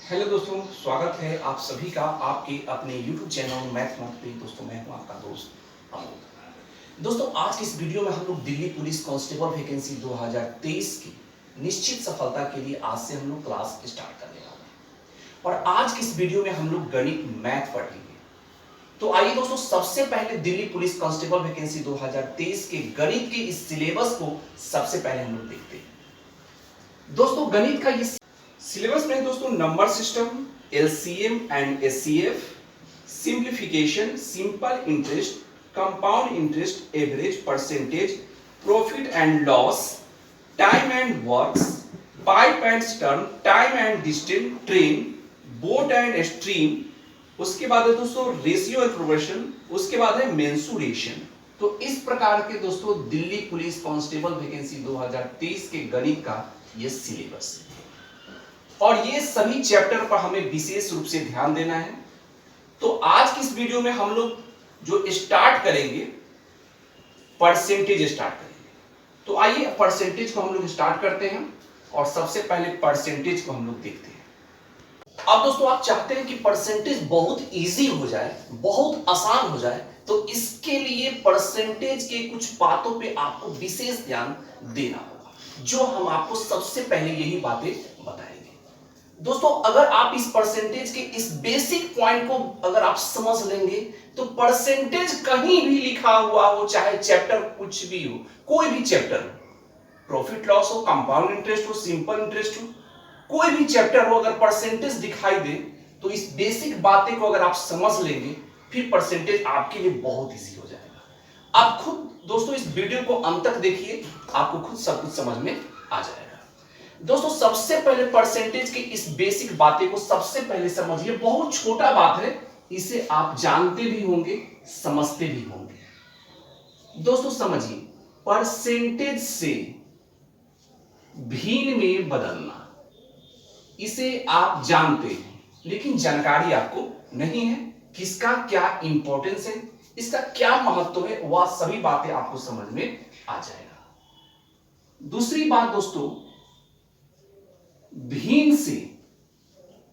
Hello दोस्तों, स्वागत है आप सभी का आपके अपने YouTube चैनल मैथ मत पे। दोस्तों मैं हूं आपका दोस्त अमोद। दोस्तों आज की इस वीडियो में हम लोग दिल्ली पुलिस कांस्टेबल वैकेंसी 2023 की निश्चित सफलता के लिए आज से हम लोग क्लास स्टार्ट करने वाले हैं और आज की इस वीडियो में हम लोग गणित मैथ पढ़ेंगे। तो आइए दोस्तों, सबसे पहले दिल्ली पुलिस कांस्टेबल वैकेंसी 2023 के गणित के इस सिलेबस को सबसे पहले हम लोग देखते हैं। दोस्तों गणित का ये सिलेबस में दोस्तों number system, LCM and HCF, simplification, simple interest, compound interest, average, percentage, profit and loss, time and works, pipe and stern, time and distance, train, boat and stream, उसके बाद है दोस्तों रेशियो एंड प्रोग्रेशन, उसके बाद है mensuration. तो इस प्रकार के दोस्तों दिल्ली पुलिस कांस्टेबल वैकेंसी 2023 के गणित का यह सिलेबस है और ये सभी चैप्टर पर हमें विशेष रूप से ध्यान देना है। तो आज की इस वीडियो में हम लोग जो स्टार्ट करेंगे परसेंटेज स्टार्ट करेंगे। तो आइए परसेंटेज को हम लोग स्टार्ट करते हैं और सबसे पहले परसेंटेज को हम लोग देखते हैं। अब दोस्तों आप चाहते हैं कि परसेंटेज बहुत इजी हो जाए, बहुत आसान हो जाए, तो इसके लिए परसेंटेज के कुछ बातों पे आपको विशेष ध्यान देना होगा, जो हम आपको सबसे पहले यही बातें बताएंगे। दोस्तों अगर आप इस परसेंटेज के इस बेसिक पॉइंट को अगर आप समझ लेंगे तो परसेंटेज कहीं भी लिखा हुआ हो, चाहे चैप्टर कुछ भी हो, कोई भी चैप्टर हो, प्रॉफिट लॉस हो, कंपाउंड इंटरेस्ट हो, सिंपल इंटरेस्ट हो, कोई भी चैप्टर हो, अगर परसेंटेज दिखाई दे तो इस बेसिक बातें को अगर आप समझ लेंगे फिर परसेंटेज आपके लिए बहुत इजी हो जाएगा। आप खुद दोस्तों इस वीडियो को अंत तक देखिए, आपको खुद सब कुछ समझ में आ जाएगा। दोस्तों सबसे पहले परसेंटेज की इस बेसिक बातें को सबसे पहले समझिए। बहुत छोटा बात है, इसे आप जानते भी होंगे, समझते भी होंगे। दोस्तों समझिए, परसेंटेज से भिन्न में बदलना, इसे आप जानते हैं लेकिन जानकारी आपको नहीं है किसका क्या इंपॉर्टेंस है, इसका क्या महत्व है, वह सभी बातें आपको समझ में आ जाएगा। दूसरी बात दोस्तों, भिन्न से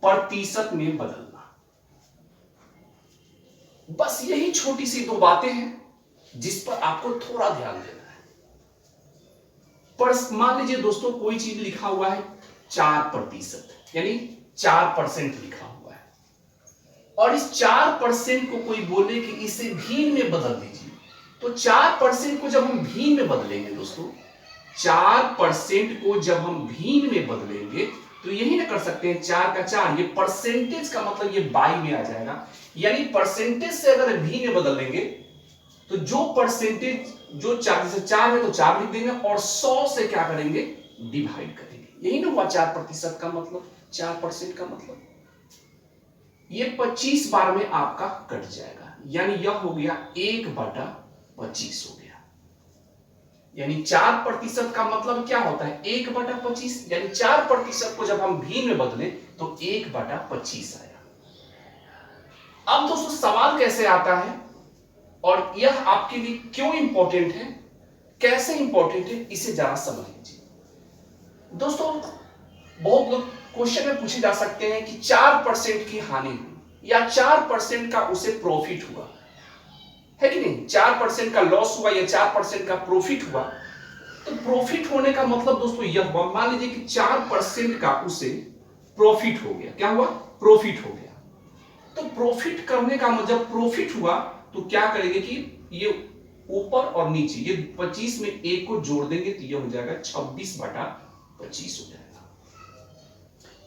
प्रतिशत में बदलना, बस यही छोटी सी दो बातें हैं जिस पर आपको थोड़ा ध्यान देना है। पर मान लीजिए दोस्तों कोई चीज लिखा हुआ है 4%, यानी 4% लिखा हुआ है और इस 4% को कोई बोले कि इसे भिन्न में बदल दीजिए, तो 4% को जब हम भिन्न में बदलेंगे दोस्तों, 4% को जब हम भिन्न में बदलेंगे तो यही ना कर सकते हैं, 4 का 4, ये परसेंटेज का मतलब ये बाई में आ जाएगा। यानी परसेंटेज से अगर भिन्न में बदल लेंगे तो जो परसेंटेज जो 4 से 4 है तो 4 लिख देंगे और 100 से क्या करेंगे, डिवाइड करेंगे। यही ना हुआ 4% का मतलब, 4% का मतलब ये 25 बार में आपका कट जाएगा, यानी यह हो गया 1/25 हो गया। यानी 4% का मतलब क्या होता है, 1/25, यानी 4% को जब हम भिन्न में बदलें तो 1/25 आया। अब दोस्तों सवाल कैसे आता है और यह आपके लिए क्यों इंपॉर्टेंट है, कैसे इंपॉर्टेंट है, इसे जरा समझ लीजिए। दोस्तों बहुत लोग क्वेश्चन में पूछे जा सकते हैं कि 4% की हानि हुई या 4% का उसे प्रॉफिट हुआ है कि नहीं, 4% का लॉस हुआ या 4% का प्रॉफिट हुआ। तो प्रॉफिट होने का मतलब दोस्तों यह हुआ, मान लीजिए कि 4% का उसे प्रॉफिट हो गया, क्या हुआ, प्रॉफिट हो गया। तो प्रॉफिट करने का मतलब प्रॉफिट हुआ तो क्या करेंगे कि ये ऊपर और नीचे ये 25 में एक को जोड़ देंगे तो यह हो जाएगा 26/25 हो जाएगा।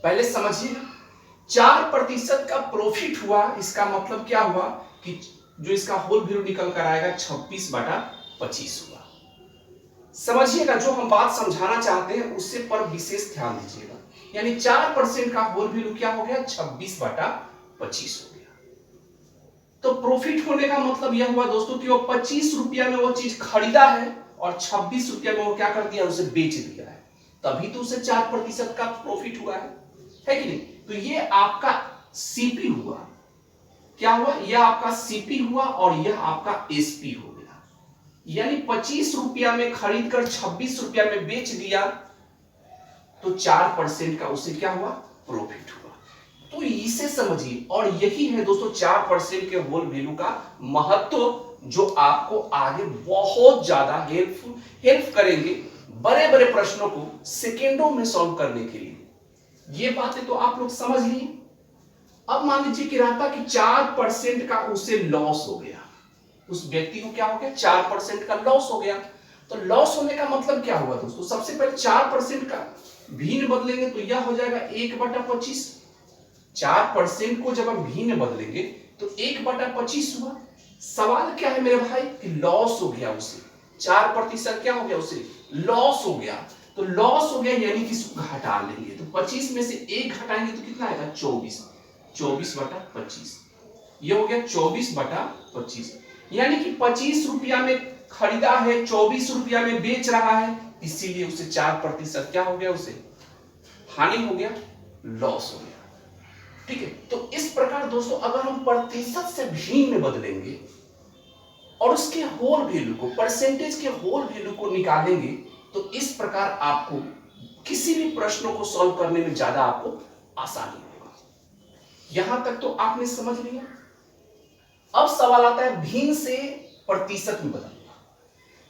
पहले समझिए, 4% का प्रॉफिट हुआ, इसका मतलब क्या हुआ कि जो इसका होल वैल्यू निकल कर आएगा 26/25 हुआ। समझिएगा, जो हम बात समझाना चाहते हैं उससे पर विशेष ध्यान दीजिएगा। यानी 4% का होल वैल्यू क्या हो गया, 26/25 हो गया। तो प्रॉफिट होने का मतलब यह हुआ दोस्तों कि वो 25 रुपया में वो चीज खरीदा है और 26 रुपया में वो क्या कर दिया, उसे बेच दिया है, तभी तो उसे 4% का प्रॉफिट हुआ है कि नहीं। तो ये आपका सीपी हुआ, क्या हुआ, यह आपका सीपी हुआ और यह आपका एसपी हो गया। यानी 25 रुपया में खरीद कर 26 रुपया में बेच दिया तो 4% का उसे क्या हुआ, प्रॉफिट हुआ। तो इसे समझिए, और यही है दोस्तों 4% के होल वैल्यू का महत्व, जो आपको आगे बहुत ज्यादा हेल्प करेंगे बड़े बड़े प्रश्नों को सेकेंडों में सॉल्व करने के लिए। ये बातें तो आप लोग समझ लिए। अब मान लीजिए कि रहता कि 4% का उसे लॉस हो गया, उस व्यक्ति को क्या हो गया, 4% का लॉस हो गया। तो लॉस होने का मतलब क्या हुआ दोस्तों, सबसे पहले 4% का भिन्न बदलेंगे तो यह हो जाएगा 1/25। 4% को जब हम भिन्न बदलेंगे तो 1/25 हुआ। सवाल क्या है मेरे भाई कि लॉस हो गया उसे, 4% क्या हो गया उसे, लॉस हो गया। तो लॉस हो गया यानी कि इसको घटा लेंगे, तो 25 में से 1 घटाएंगे तो कितना आएगा, 24। 24/25 ये हो गया 24/25, यानी कि 25 रुपया में खरीदा है, 24 रुपया में बेच रहा है, इसीलिए उसे 4% क्या हो गया, उसे हानि हो गया, लॉस हो गया। ठीक है, तो इस प्रकार दोस्तों अगर हम प्रतिशत से भिन्न में बदलेंगे और उसके होल वैल्यू को, परसेंटेज के होल वैल्यू को निकालेंगे, तो इस प्रकार आपको किसी भी प्रश्नों को सॉल्व करने में ज्यादा आपको आसानी होगा। यहां तक तो आपने समझ लिया। अब सवाल आता है भिन्न से प्रतिशत में बदलना।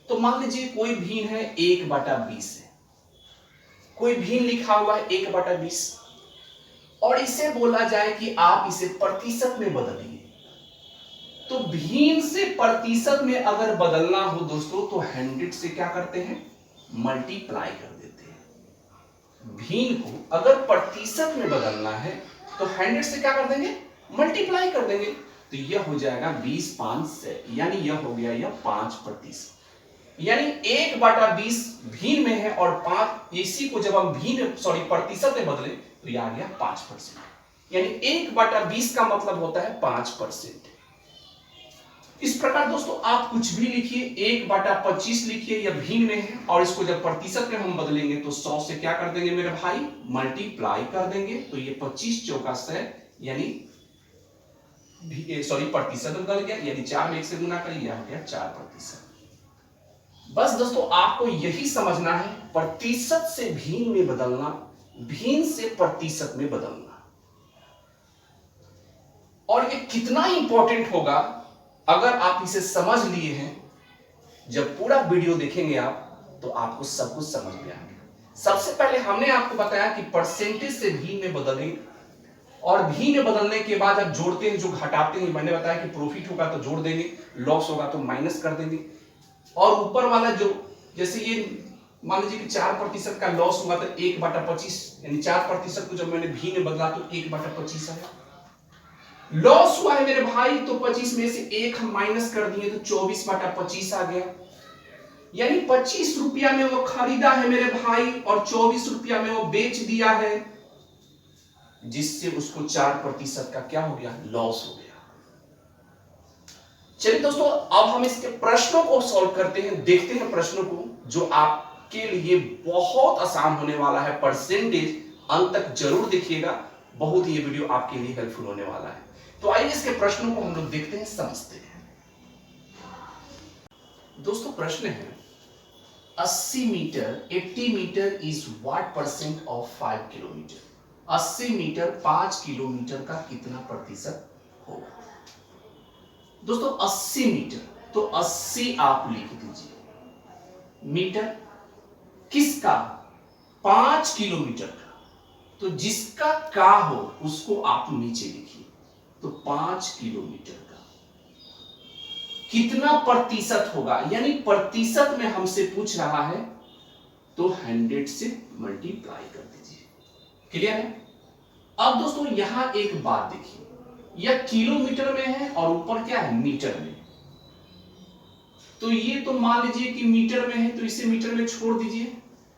तो मान लीजिए कोई भिन्न है 1/20 है, कोई भिन्न लिखा हुआ है 1/20, और इसे बोला जाए कि आप इसे प्रतिशत में बदलिए। तो भिन्न से प्रतिशत में अगर बदलना हो दोस्तों तो 100 से क्या करते हैं, मल्टीप्लाई कर देते हैं। भिन्न को अगर प्रतिशत में बदलना है तो 100 से क्या कर देंगे, मल्टीप्लाई कर देंगे। तो यह हो जाएगा 20/5 से, यानी यह हो गया यह 5%, यानी 1/20 भिन्न में है और 5, इसी को जब हम प्रतिशत में बदले तो यह आ गया 5%, यानी 1/20 का मतलब होता है 5%। इस प्रकार दोस्तों आप कुछ भी लिखिए, 1/25 लिखिए, यह भिन्न में है और इसको जब प्रतिशत में हम बदलेंगे तो 100 से क्या कर देंगे मेरे भाई, मल्टीप्लाई कर देंगे। तो ये 25 चौका 100, यानी प्रतिशत बदल गया, यानी 4 में 1 से गुना करिए, यह हो गया 4%। बस दोस्तों आपको यही समझना है, प्रतिशत से भिन्न में बदलना, भिन्न से प्रतिशत में बदलना। और ये कितना इंपॉर्टेंट होगा अगर आप इसे समझ लिए हैं, जब पूरा वीडियो देखेंगे आप तो आपको सब कुछ समझ में आएगा। सबसे पहले हमने आपको बताया कि परसेंटेज से भिन्न में बदलेंगे, और भिन्न बदलने के बाद आप जोड़ते हैं जो घटाते हैं। मैंने बताया कि प्रॉफिट होगा तो जोड़ देंगे, लॉस होगा तो माइनस कर देंगे। और ऊपर वाला जो, जैसे ये मान लीजिए कि 4% का लॉस हुआ तो 1/25, यानी 4% को जब मैंने भिन्न बदला तो 1/25 आया। लॉस हुआ है मेरे भाई तो 25 में से 1 हम माइनस कर दिए तो 24/25 आ गया, यानी 25 रुपया में वो खरीदा है मेरे भाई और 24 रुपया में वो बेच दिया है, जिससे उसको 4% का क्या हो गया, लॉस हो गया। चलिए दोस्तों अब हम इसके प्रश्नों को सॉल्व करते हैं, देखते हैं प्रश्नों को, जो आपके लिए बहुत आसान होने वाला है। परसेंटेज अंत तक जरूर देखिएगा, बहुत ये वीडियो आपके लिए हेल्पफुल होने वाला है। तो आइए इसके प्रश्नों को हम लोग देखते हैं, समझते हैं। दोस्तों प्रश्न है 80 metre 80 metre is what percent of 5 kilometre. 80 metre 5 kilometre का कितना प्रतिशत होगा। दोस्तों 80 मीटर, तो 80 आप लिख दीजिए, मीटर किसका, 5 किलोमीटर का, तो जिसका का हो उसको आप नीचे लिखिए। तो 5 किलोमीटर का कितना प्रतिशत होगा, यानी प्रतिशत में हमसे पूछ रहा है, तो 100 से मल्टीप्लाई कर दीजिए। क्लियर है। अब दोस्तों यहां एक बात देखिए, यह किलोमीटर में है और ऊपर क्या है, मीटर में। तो ये तो मान लीजिए कि मीटर में है तो इसे मीटर में छोड़ दीजिए,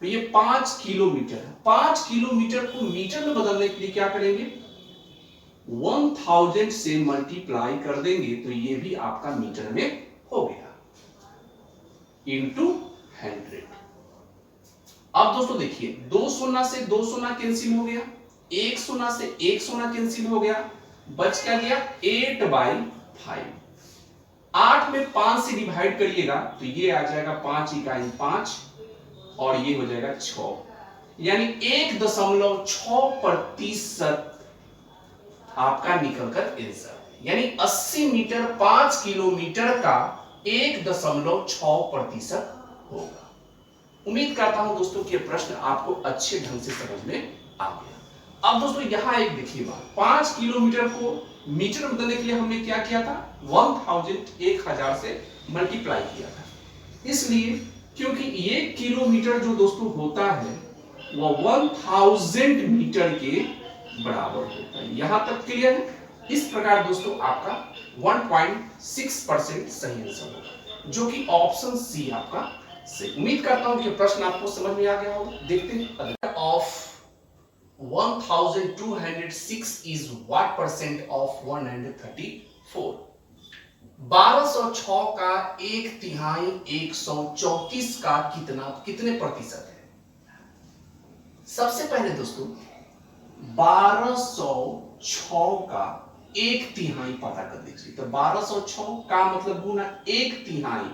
तो ये 5 किलोमीटर है। 5 किलोमीटर को मीटर में बदलने के लिए क्या करेंगे, 1000 से मल्टीप्लाई कर देंगे तो ये भी आपका मीटर में हो गया, इंटू 100। अब दोस्तों देखिए, 2 शून्य से 2 शून्य कैंसिल हो गया, 1 शून्य से 1 शून्य कैंसिल हो गया, बच क्या गया 8/5। 8 में 5 से डिवाइड करिएगा तो ये आ जाएगा 5 इकाई 5 और ये हो जाएगा 6, यानी 1.6% आपका निकलकर आंसर, यानी 80 मीटर 5 किलोमीटर का 1.6% होगा। उम्मीद करता हूं दोस्तों कि यह प्रश्न आपको अच्छे ढंग से समझ में आ गया। अब दोस्तों यहां एक देखिए बात, 5 किलोमीटर को मीटर में बदलने के लिए हमने क्या किया था, 1000 से मल्टीप्लाई किया था। इसलिए क्योंकि 1 किलोमीटर जो दोस्तों होता है वह 1000 मीटर के बराबर होता है। यहां तक क्लियर है? इस प्रकार दोस्तों आपका 1.6% सही आंसर होगा, जो कि ऑप्शन सी आपका सही। उम्मीद करता हूं कि प्रश्न आपको समझ में आ गया होगा। देखते हैं, of 1206 is what percent of 134? 1206 का 1/3 134 का कितने प्रतिशत है? सबसे पहले दोस्तों 1206 का 1/3 पता कर लीजिए। तो 1206 का मतलब गुना 1/3,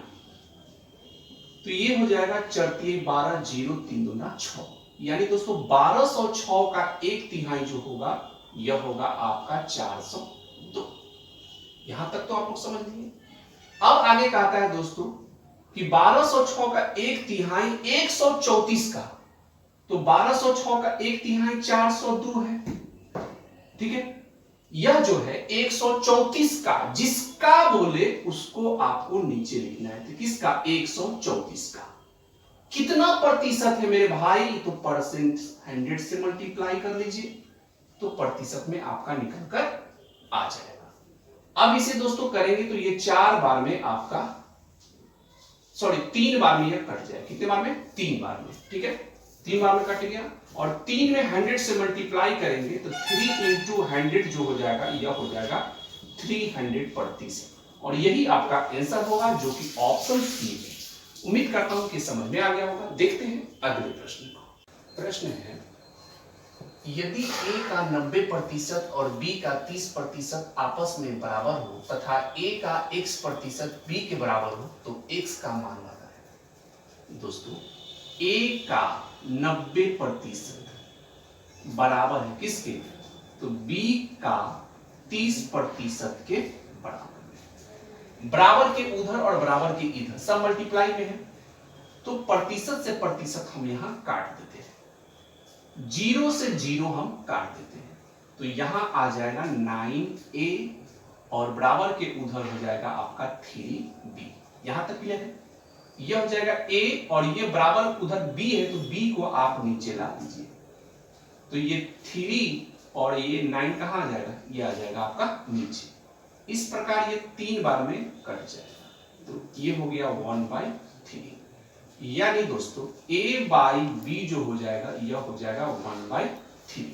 तो ये हो जाएगा 4 12 0 3 दूना 6, यानी दोस्तों 1206 का 1/3 जो होगा यह होगा आपका 402। यहां तक तो आप लोग समझ लिए। अब आगे कहता है दोस्तों कि 1206 का 1/3 134 का, तो 1206 का 1/3 402 है, ठीक है। यह जो है 134 का, जिसका बोले उसको आपको नीचे लिखना है। तो किसका? 134 का कितना प्रतिशत है मेरे भाई? तो परसेंट 100 से मल्टीप्लाई कर लीजिए, तो प्रतिशत में आपका निकल कर आ जाएगा। अब इसे दोस्तों करेंगे तो ये 4 बार में आपका, सॉरी 3 बार में यह कट जाए। कितने बार में? 3 बार में, ठीक है। 3 बार में कट गया, और 3 में 100 से मल्टीप्लाई करेंगे तो 3 × 100 जो हो जाएगा यह हो जाएगा 300%, और यही आपका आंसर होगा, जो कि ऑप्शन सी है। उम्मीद करता हूं कि समझ में आ गया होगा। देखते हैं अगले प्रश्न को। प्रश्न है, यदि A का 90% और B का 30% आपस में बराबर हो तथा A का x% B के बराबर हो तो x का मान बताएं। दोस्तों A का 90% बराबर है किसके? तो B का 30% के बराबर। बराबर के उधर और बराबर के इधर सब मल्टीप्लाई में है, तो प्रतिशत से प्रतिशत हम यहां काट देते हैं, 0 से 0 हम काट देते हैं, तो यहां आ जाएगा 9A और बराबर के उधर हो जाएगा आपका 3B। यहां तक क्लियर है? यह हो जाएगा A और ये बराबर उधर B है, तो B को आप नीचे ला दीजिए, तो ये 3 और ये 9 कहां आ जाएगा? ये आ जाएगा आपका नीचे। इस प्रकार ये 3 बार में कट जाएगा, तो ये हो गया 1/3, यानी दोस्तों A/B जो हो जाएगा यह हो जाएगा 1/3।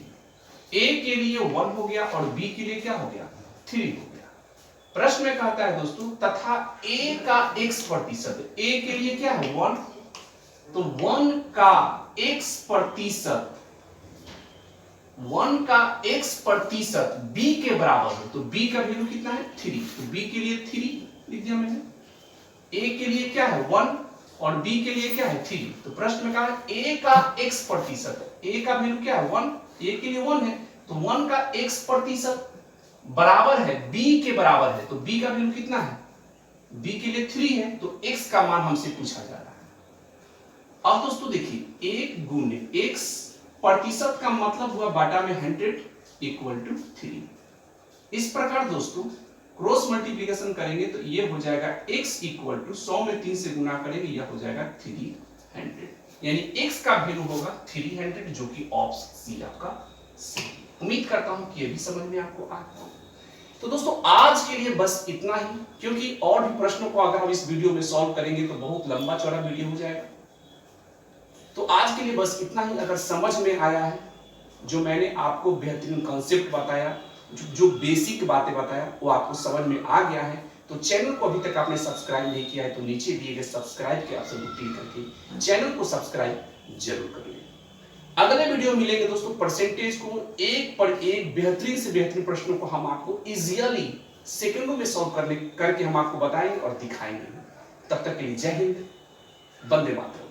A के लिए 1 हो गया और B के लिए क्या हो गया? 3 हो गया। प्रश्न में कहता है दोस्तों तथा A का x%, A के लिए क्या है? 1, तो 1 का x%, 1 का x% B के बराबर हो, तो B का वैल्यू कितना है? 3, तो B के लिए 3 लिख दिया मैंने। A के लिए क्या है? 1 और B के लिए क्या है? 3। तो प्रश्न में कहा है A का x%, A का वैल्यू क्या है? 1, A के लिए 1 है, तो 1 का x% बराबर है B के बराबर है, तो B का वैल्यू कितना है? B के लिए 3 है, तो x का मान हमसे पूछा जा रहा है। अब दोस्तों देखिए 1 गुने x प्रतिशत का मतलब हुआ बाटा में 100 = 3। इस प्रकार दोस्तों क्रॉस मल्टीप्लिकेशन करेंगे तो ये हो जाएगा x = 100 में 3 से गुना करेंगे, यह हो जाएगा 300, यानी x का वैल्यू होगा 300, जो कि ऑप्शन सी आपका सही। उम्मीद करता हूं कि ये भी समझ में आपको आ गया। तो दोस्तों आज के लिए बस इतना ही, क्योंकि और भी प्रश्नों को अगर हम इस वीडियो में सॉल्व करेंगे तो बहुत लंबा चौड़ा वीडियो हो जाएगा। तो आज के लिए बस इतना ही। अगर समझ में आया है, जो मैंने आपको बेहतरीन कॉन्सेप्ट बताया, जो बेसिक बातें बताया वो आपको समझ में आ गया है, तो चैनल को अभी तक आपने सब्सक्राइब नहीं किया है तो नीचे दिए गए सब्सक्राइब के ऑप्शन को क्लिक करके चैनल को सब्सक्राइब जरूर कर लें। अगले वीडियो मिलेंगे दोस्तों परसेंटेज को एक पर एक बेहतरीन से बेहतरीन प्रश्नों को हम आपको इजीली सेकंडों में सॉल्व करके हम आपको बताएंगे और दिखाएंगे। तब तक के लिए जय हिंद, वंदे मातरम।